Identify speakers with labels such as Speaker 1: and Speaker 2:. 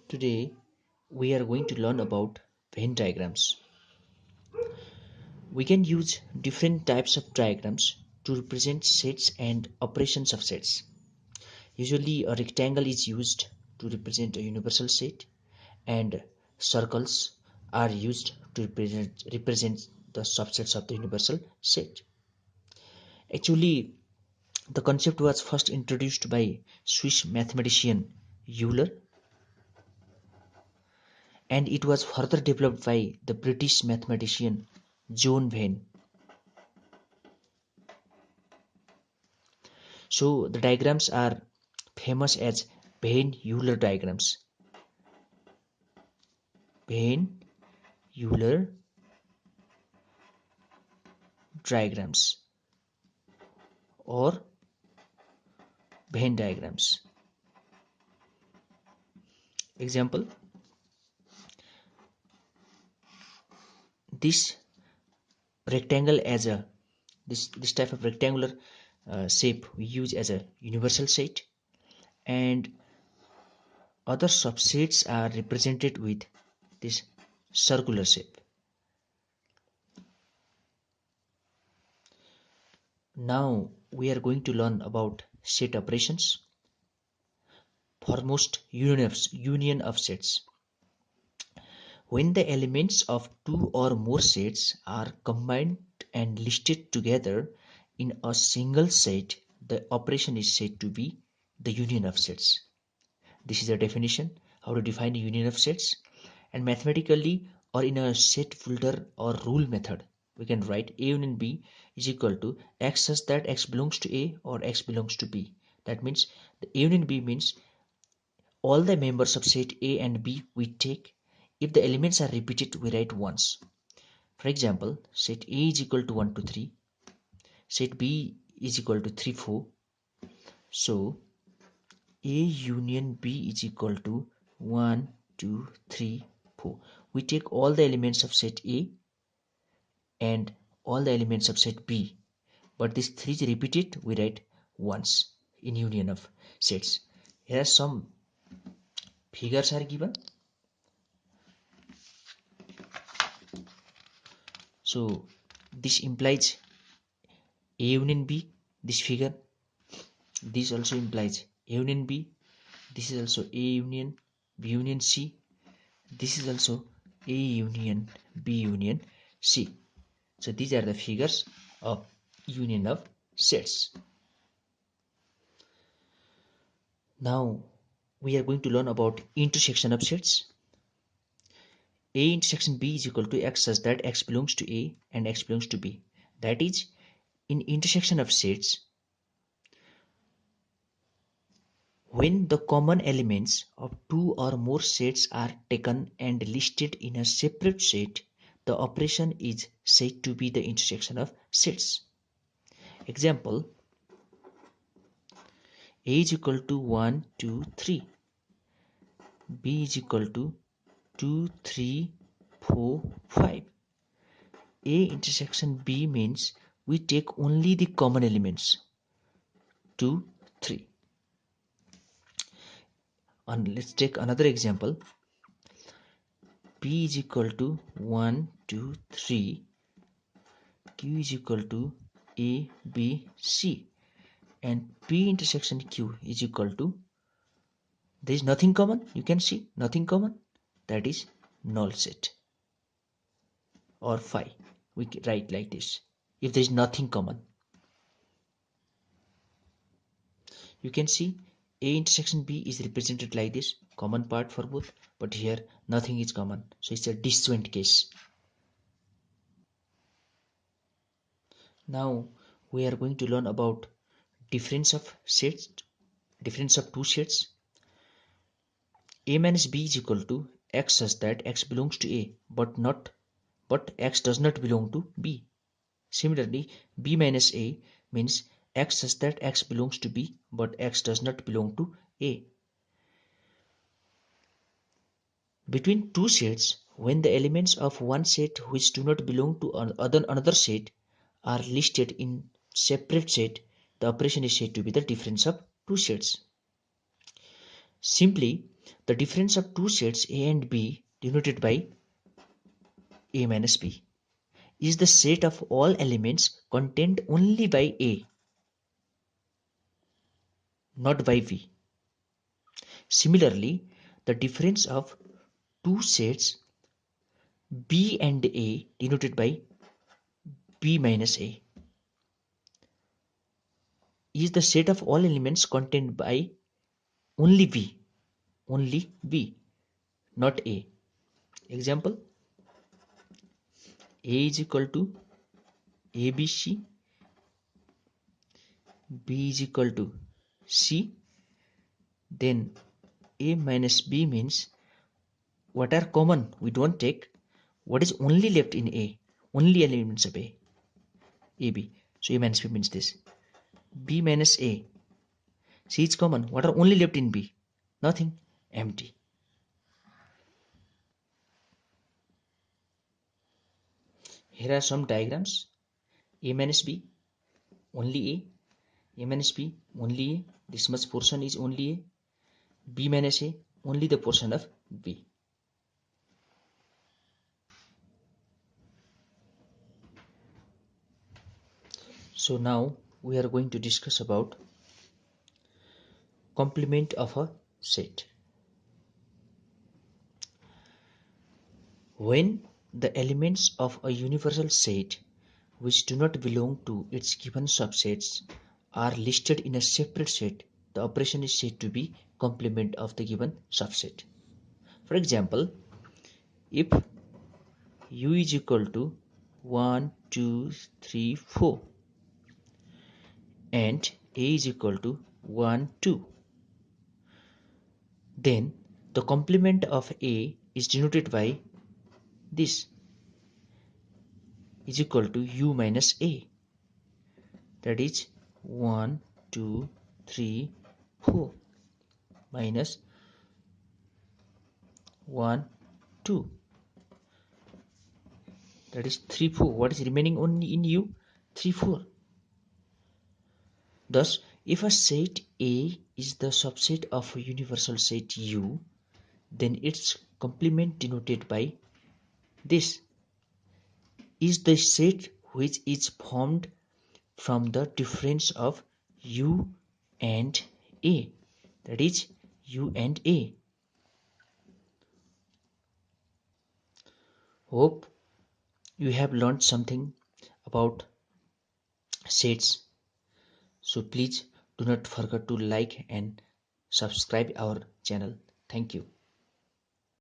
Speaker 1: Today we are going to learn about Venn diagrams. We can use different types of diagrams to represent sets and operations of sets. Usually a rectangle is used to represent a universal set and circles are used to represent the subsets of the universal set. Actually, the concept was first introduced by Swiss mathematician Euler, and it was further developed by the British mathematician John Venn. So the diagrams are famous as Venn-Euler diagrams. Venn-Euler diagrams or Venn diagrams. Example: this rectangle as a this type of rectangular shape we use as a universal set, and other subsets are represented with this circular shape. Now we are going to learn about set operations. Foremost, union of sets. When the elements of two or more sets are combined and listed together in a single set, the operation is said to be the union of sets. This is a definition, how to define a union of sets. And mathematically or in a set folder or rule method, we can write A union B is equal to x such that x belongs to A or x belongs to B. That means the A union B means all the members of set A and B we take. If the elements are repeated, we write once. For example, set A is equal to 1 to 3, set B is equal to 3 4. So A union B is equal to 1 2 3 4. We take all the elements of set A and all the elements of set B, but this 3 is repeated, we write once in union of sets. Here some figures are given. So this implies A union B, this figure. This also implies A union B. This is also A union B union C. This is also A union B union C. So these are the figures of union of sets. Now we are going to learn about intersection of sets. A intersection B is equal to x such that x belongs to A and x belongs to B. That is, in intersection of sets, when the common elements of two or more sets are taken and listed in a separate set, the operation is said to be the intersection of sets. Example: A is equal to 1 2 3, B is equal to 2 3 4 5. A intersection B means we take only the common elements 2 3. And let's take another example. P is equal to 1 2 3, Q is equal to A B C, and P intersection Q is equal to, there is nothing common, you can see nothing common, that is null set or phi. We write like this if there is nothing common. You can see A intersection B is represented like this, common part for both, but here nothing is common, so it's a disjoint case. Now we are going to learn about difference of sets, difference of two sets. A minus B is equal to x such that x belongs to A but x does not belong to B. Similarly, B minus A means x such that x belongs to B but x does not belong to A. Between two sets, when the elements of one set which do not belong to another set are listed in separate set, the operation is said to be the difference of two sets. Simply, the difference of two sets A and B denoted by A minus B is the set of all elements contained only by A, not by V. Similarly, the difference of two sets B and A denoted by B minus A is the set of all elements contained by only V, not A. Example, A is equal to ABC, B is equal to C, then A minus B means what are common we don't take, what is only left in A, only elements of A, AB. So A minus B means this. B minus A, C is common, what are only left in B? Nothing, empty. Here are some diagrams. A minus B, only A minus B, only A, this much portion is only A, B minus A, only the portion of B. So now we are going to discuss about complement of a set. When the elements of a universal set which do not belong to its given subsets are listed in a separate set, the operation is said to be complement of the given subset. For example, if U is equal to 1, 2, 3, 4 and A is equal to 1, 2, then the complement of A is denoted by this is equal to U minus A, that is 1, 2, 3, 4 minus 1, 2, that is 3, 4. What is remaining only in U? 3, 4. Thus, if a set A is the subset of a universal set U, then its complement denoted by this is the set which is formed from the difference of U and A, that is U and A. Hope you have learned something about sets. So please do not forget to like and subscribe our channel. Thank you.